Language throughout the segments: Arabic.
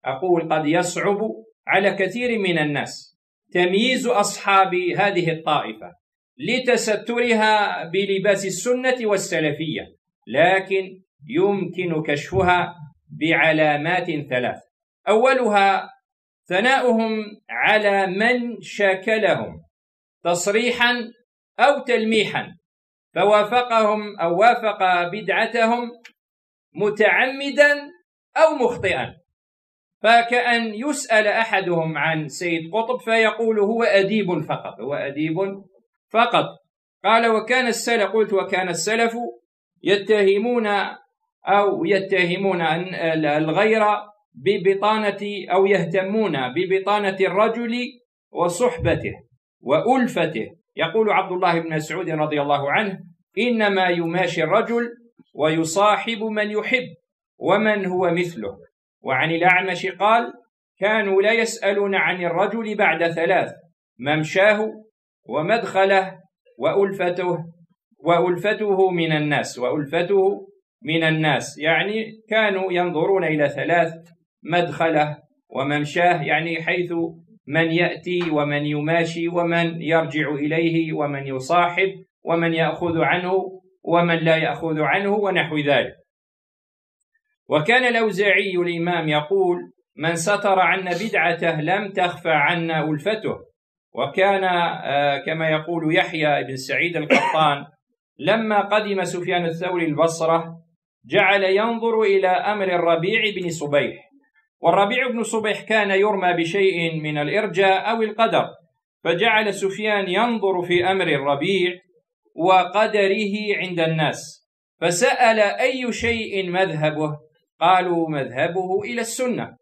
أقول قد يصعب على كثير من الناس تمييز أصحاب هذه الطائفة لتسترها بلباس السنة والسلفية، لكن يمكن كشفها بعلامات ثلاث. أولها ثناؤهم على من شاكلهم تصريحا أو تلميحا، فوافقهم أو وافق بدعتهم متعمدا أو مخطئا، فكأن يسأل أحدهم عن سيد قطب فيقول هو أديب فقط، هو أديب فقط. قال وكان السلف، قلت وكان السلف يتهمون الغير ببطانة أو يهتمون ببطانة الرجل وصحبته وألفته. يقول عبد الله بن مسعود رضي الله عنه إنما يماشي الرجل ويصاحب من يحب ومن هو مثله. وعن الأعمش قال كانوا لا يسألون عن الرجل بعد ثلاث: ممشاه ومدخله وألفته من الناس، وألفته من الناس، يعني كانوا ينظرون إلى ثلاث: مدخله وممشاه، يعني حيث من يأتي ومن يماشي ومن يرجع إليه ومن يصاحب ومن يأخذ عنه ومن لا يأخذ عنه ونحو ذلك. وكان الأوزاعي الإمام يقول من ستر عنا بدعته لم تخفى عنا ألفته. وكان كما يقول يحيى بن سعيد القطان لما قدم سفيان الثوري البصرة جعل ينظر إلى أمر الربيع بن صبيح، والربيع بن صبيح كان يرمى بشيء من الإرجاء أو القدر، فجعل سفيان ينظر في أمر الربيع وقدره عند الناس، فسأل أي شيء مذهبه؟ قالوا مذهبه إلى السنة.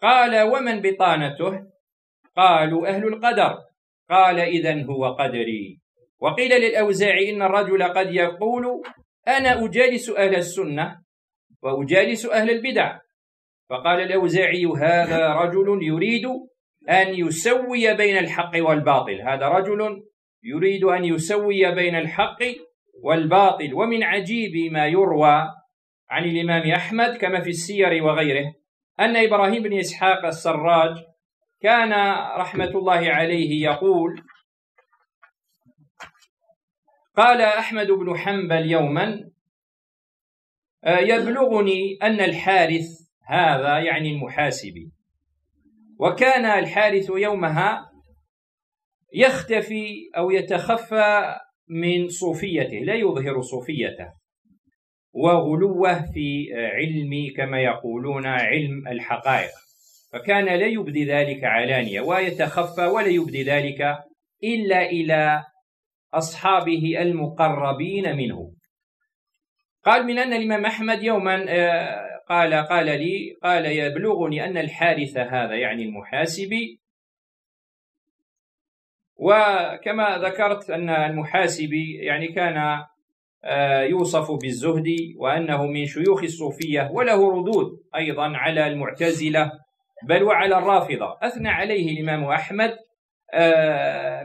قال ومن بطانته؟ قالوا أهل القدر. قال إذن هو قدري. وقيل للأوزاعي إن الرجل قد يقول أنا أجالس أهل السنة وأجالس أهل البدع، فقال الأوزاعي هذا رجل يريد أن يسوي بين الحق والباطل، هذا رجل يريد أن يسوي بين الحق والباطل. ومن عجيب ما يروى عن الإمام أحمد كما في السير وغيره أن إبراهيم بن إسحاق السراج كان رحمة الله عليه يقول قال أحمد بن حنبل يوما يبلغني أن الحارث هذا يعني المحاسبي، وكان الحارث يومها يختفي أو يتخفى من صوفيته، لا يظهر صوفيته وغلوه في علم كما يقولون علم الحقائق، فكان لا يبدي ذلك علانية ويتخفى ولا يبدي ذلك إلا إلى أصحابه المقربين منه. قال من أن الإمام أحمد يوما قال يبلغني أن الحارث هذا يعني المحاسبي، وكما ذكرت أن المحاسبي يعني كان يوصف بالزهد وأنه من شيوخ الصوفية، وله ردود أيضا على المعتزلة بل وعلى الرافضة، أثنى عليه الإمام أحمد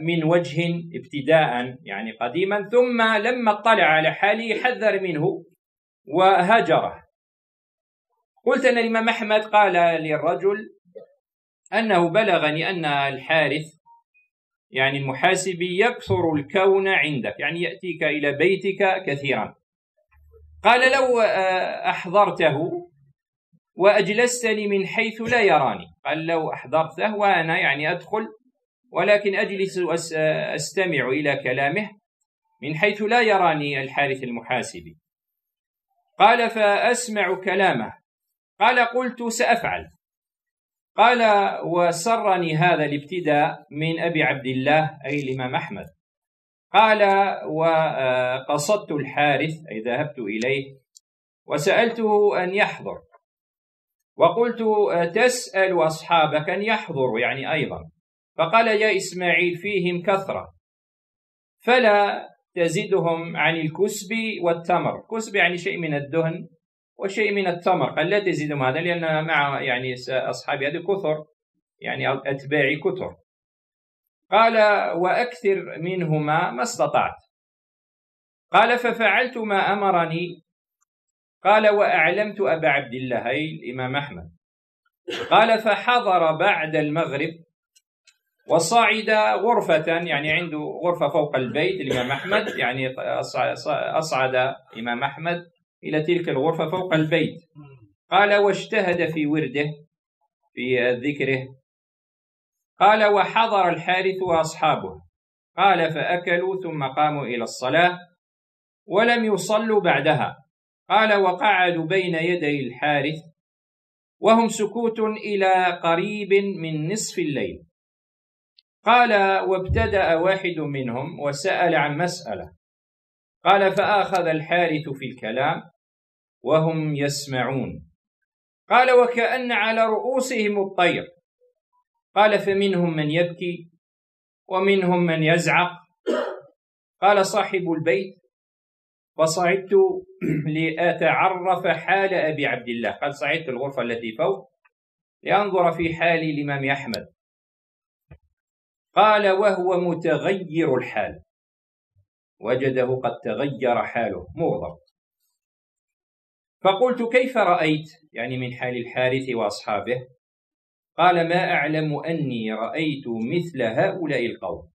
من وجه ابتداء يعني قديما، ثم لما اطلع على حاله حذر منه وهجره. قلت أن الإمام أحمد قال للرجل أنه بلغني أن الحارث يعني المحاسبي يكثر الكون عندك، يعني يأتيك إلى بيتك كثيرا. قال لو أحضرته وأجلستني من حيث لا يراني، قال لو أحضرته وأنا يعني أدخل ولكن أجلس أستمع إلى كلامه من حيث لا يراني الحارث المحاسبي. قال فأسمع كلامه. قال قلت سأفعل. قال وسرني هذا الابتداء من أبي عبد الله أي الإمام أحمد. قال وقصدت الحارث أي ذهبت إليه وسألته أن يحضر، وقلت تسأل أصحابك أن يحضروا يعني أيضا، فقال يا إسماعيل فيهم كثرة فلا تزدهم عن الكسب والتمر. كسب يعني شيء من الدهن وشيء من التمر، قال لا تزيدهم هذا لأن مع يعني أصحابي هذه كثر يعني أتباعي كثر. قال وأكثر منهما ما استطعت. قال ففعلت ما أمرني. قال وأعلمت أبا عبد الله أي الإمام أحمد قال فحضر بعد المغرب وصعد غرفة، يعني عنده غرفة فوق البيت الإمام أحمد، يعني أصعد إمام أحمد إلى تلك الغرفة فوق البيت. قال واجتهد في ورده في ذكره. قال وحضر الحارث وأصحابه. قال فأكلوا ثم قاموا إلى الصلاة ولم يصلوا بعدها. قال وقعدوا بين يدي الحارث وهم سكوت إلى قريب من نصف الليل. قال وابتدأ واحد منهم وسأل عن مسألة. قال فأخذ الحارث في الكلام وهم يسمعون. قال وكأن على رؤوسهم الطير. قال فمنهم من يبكي ومنهم من يزعق. قال صاحب البيت فصعدت لأتعرف حال أبي عبد الله. قال صعدت الغرفة التي فوق لأنظر في حال الإمام أحمد. قال وهو متغير الحال، وجده قد تغير حاله مغضب. فقلت كيف رأيت، يعني من حال الحارث وأصحابه؟ قال ما أعلم أني رأيت مثل هؤلاء القوم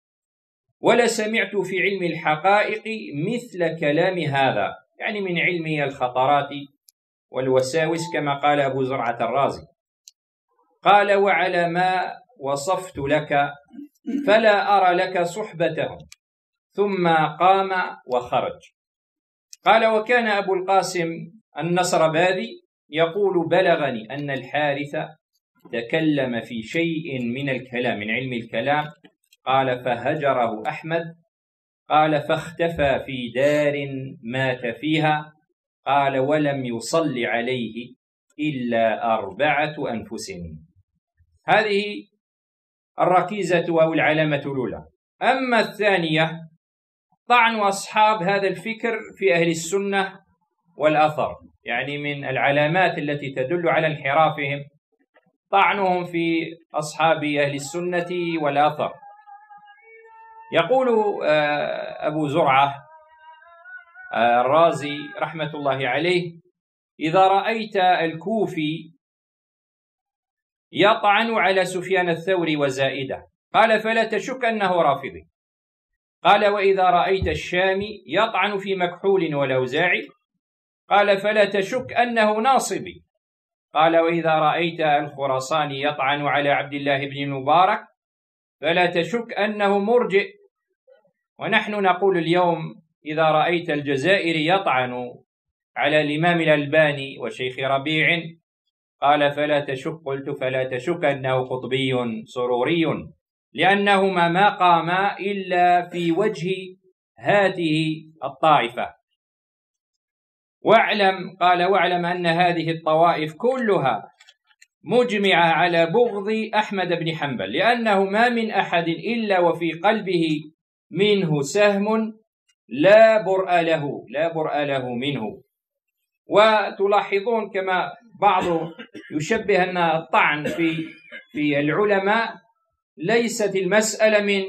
ولا سمعت في علم الحقائق مثل كلام هذا، يعني من علم الخطرات والوساوس كما قال أبو زرعة الرازي. قال وعلى ما وصفت لك فلا أرى لك صحبتهم. ثم قام وخرج. قال وكان أبو القاسم النصرباذي يقول بلغني أن الحارث تكلم في شيء من الكلام، من علم الكلام. قال فهجره أحمد. قال فاختفى في دار مات فيها. قال ولم يصل عليه إلا 4 أنفس. هذه الركيزة أو العلامة الأولى. أما الثانية طعن أصحاب هذا الفكر في أهل السنة والأثر، يعني من العلامات التي تدل على انحرافهم طعنهم في أصحاب أهل السنة والأثر. يقول أبو زرعة الرازي رحمة الله عليه إذا رأيت الكوفي يطعن على سفيان الثوري وزائدة قال فلا تشك أنه رافضي. قال وإذا رأيت الشامي يطعن في مكحول والأوزاعي قال فلا تشك أنه ناصبي. قال وإذا رأيت الخراساني يطعن على عبد الله بن المبارك فلا تشك أنه مرجئ. ونحن نقول اليوم إذا رأيت الجزائري يطعن على الإمام الألباني وشيخ ربيع قال فلا تشك، قلت فلا تشك أنه قطبي سروري، لأنهما ما قاما إلا في وجه هذه الطائفة. واعلم أن هذه الطوائف كلها مجمعة على بغض أحمد بن حنبل، لأنه ما من أحد إلا وفي قلبه منه سهم لا برء له منه. وتلاحظون كما بعض يشبه أن الطعن في العلماء ليست المسألة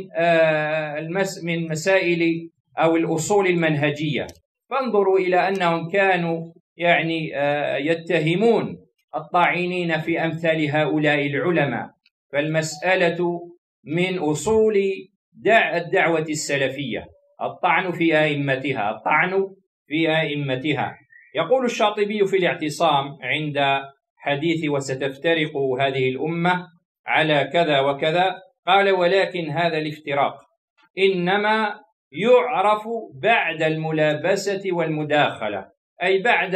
من مسائل أو الأصول المنهجية. فانظروا إلى أنهم كانوا يعني يتهمون الطاعنين في أمثال هؤلاء العلماء. فالمسألة من أصول الدعوة السلفية الطعن في أئمتها. يقول الشاطبي في الاعتصام عند حديث وستفترق هذه الأمة على كذا وكذا قال ولكن هذا الافتراق إنما يعرف بعد الملابسة والمداخلة، أي بعد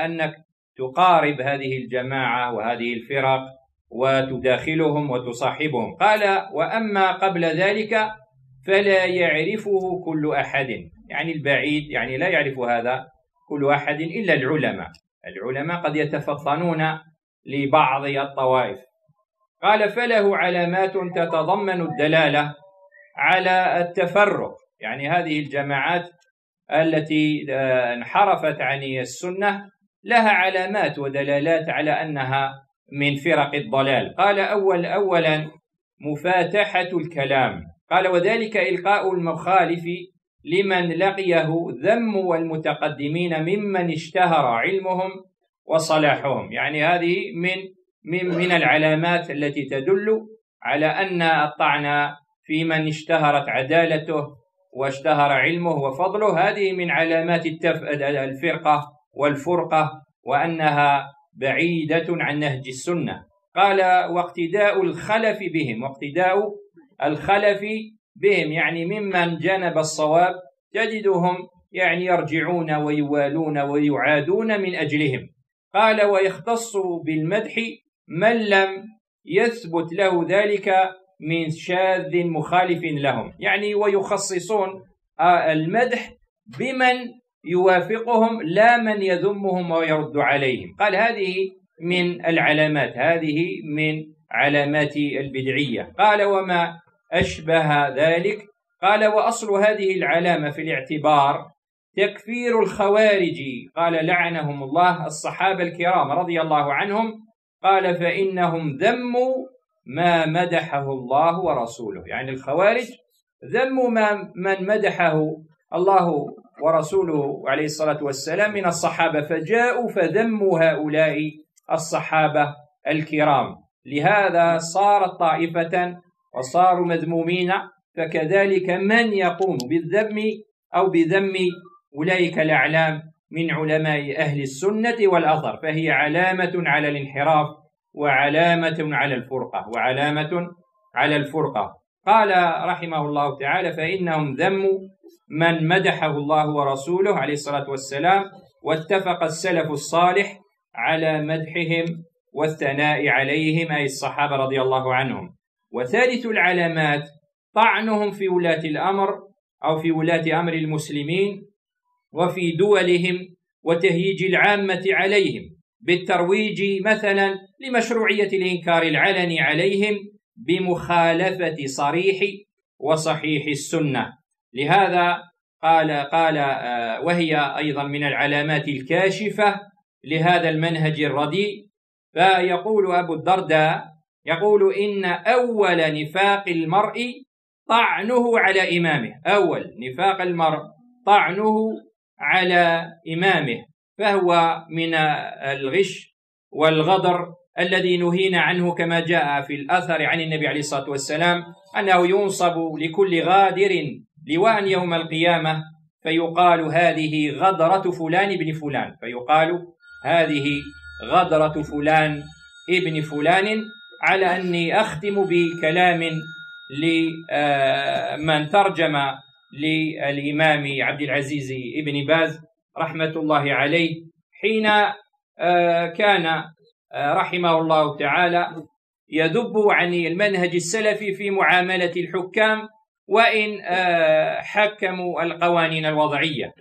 أنك تقارب هذه الجماعة وهذه الفرق وتداخلهم وتصاحبهم. قال وأما قبل ذلك فلا يعرفه كل أحد، يعني البعيد، يعني لا يعرف هذا كل أحد إلا العلماء قد يتفطنون لبعض الطوائف. قال فله علامات تتضمن الدلالة على التفرق، يعني هذه الجماعات التي انحرفت عن السنة لها علامات ودلالات على أنها من فرق الضلال. قال أولا مفاتحة الكلام. قال وذلك إلقاء المخالف لمن لقيه ذم والمتقدمين ممن اشتهر علمهم وصلاحهم، يعني هذه من من العلامات التي تدل على أن الطعن في من اشتهرت عدالته واشتهر علمه وفضله هذه من علامات الفرقة والفرقة، وأنها بعيدة عن نهج السنة. قال واقتداء الخلف بهم يعني ممن جنب الصواب تجدهم يعني يرجعون ويوالون ويعادون من أجلهم. قال ويختص بالمدح من لم يثبت له ذلك من شاذ مخالف لهم، يعني ويخصصون المدح بمن يوافقهم لا من يذمهم ويرد عليهم. قال هذه من العلامات، هذه من علامات البدعية. قال وما أشبه ذلك. قال وأصل هذه العلامة في الاعتبار تكفير الخوارج، قال لعنهم الله الصحابة الكرام رضي الله عنهم. قال فإنهم ذموا ما مدحه الله ورسوله، يعني الخوارج ذموا من مدحه الله ورسوله عليه الصلاة والسلام من الصحابة، فجاءوا فذموا هؤلاء الصحابة الكرام، لهذا صارت طائفة وصاروا مذمومين. فكذلك من يقوم بالذم أو بذم أولئك الأعلام من علماء أهل السنة والأثر فهي علامة على الانحراف وعلامة على الفرقة. قال رحمه الله تعالى فإنهم ذموا من مدحه الله ورسوله عليه الصلاة والسلام، واتفق السلف الصالح على مدحهم والثناء عليهم أي الصحابة رضي الله عنهم. وثالث العلامات طعنهم في ولاة الأمر أو في ولاة أمر المسلمين وفي دولهم وتهييج العامة عليهم بالترويج مثلا لمشروعية الإنكار العلني عليهم بمخالفة صريح وصحيح السنة. لهذا قال وهي أيضا من العلامات الكاشفة لهذا المنهج الرديء. فيقول أبو الدرداء يقول إن أول نفاق المرء طعنه على إمامه، أول نفاق المرء طعنه على إمامه، فهو من الغش والغدر الذي نهينا عنه كما جاء في الأثر عن النبي عليه الصلاة والسلام أنه ينصب لكل غادر لواء يوم القيامة فيقال هذه غدرة فلان ابن فلان، فيقال هذه غدرة فلان ابن فلان. على أني أختم بكلام لمن ترجم للإمام عبد العزيز ابن باز رحمة الله عليه حين كان رحمه الله تعالى يذب عن المنهج السلفي في معاملة الحكام وإن حكموا القوانين الوضعية.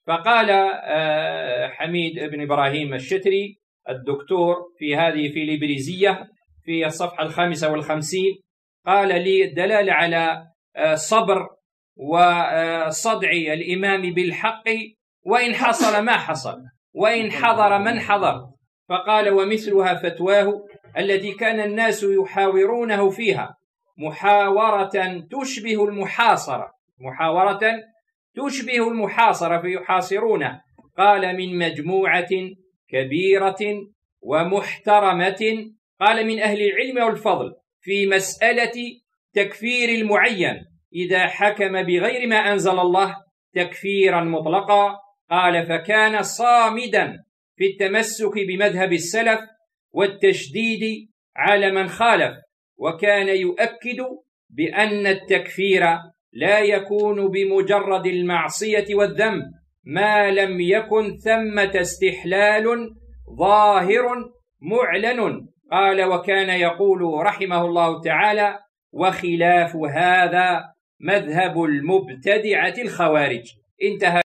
فقال حميد بن إبراهيم الشتري الدكتور في الإبريزية في الصفحة 55 قال لي دلالة على صبر وصدع الإمام بالحق وإن حصل ما حصل وإن حضر من حضر. فقال ومثلها فتواه التي كان الناس يحاورونه فيها محاورة تشبه المحاصرة فيحاصرونه. قال من مجموعة كبيرة ومحترمة قال من أهل العلم والفضل في مسألة تكفير المعين إذا حكم بغير ما أنزل الله تكفيرا مطلقا. قال فكان صامدا في التمسك بمذهب السلف والتشديد على من خالف، وكان يؤكد بأن التكفير لا يكون بمجرد المعصية والذنب ما لم يكن ثمة استحلال ظاهر معلن. قال وكان يقول رحمه الله تعالى وخلاف هذا مذهب المبتدعة الخوارج. انتهى.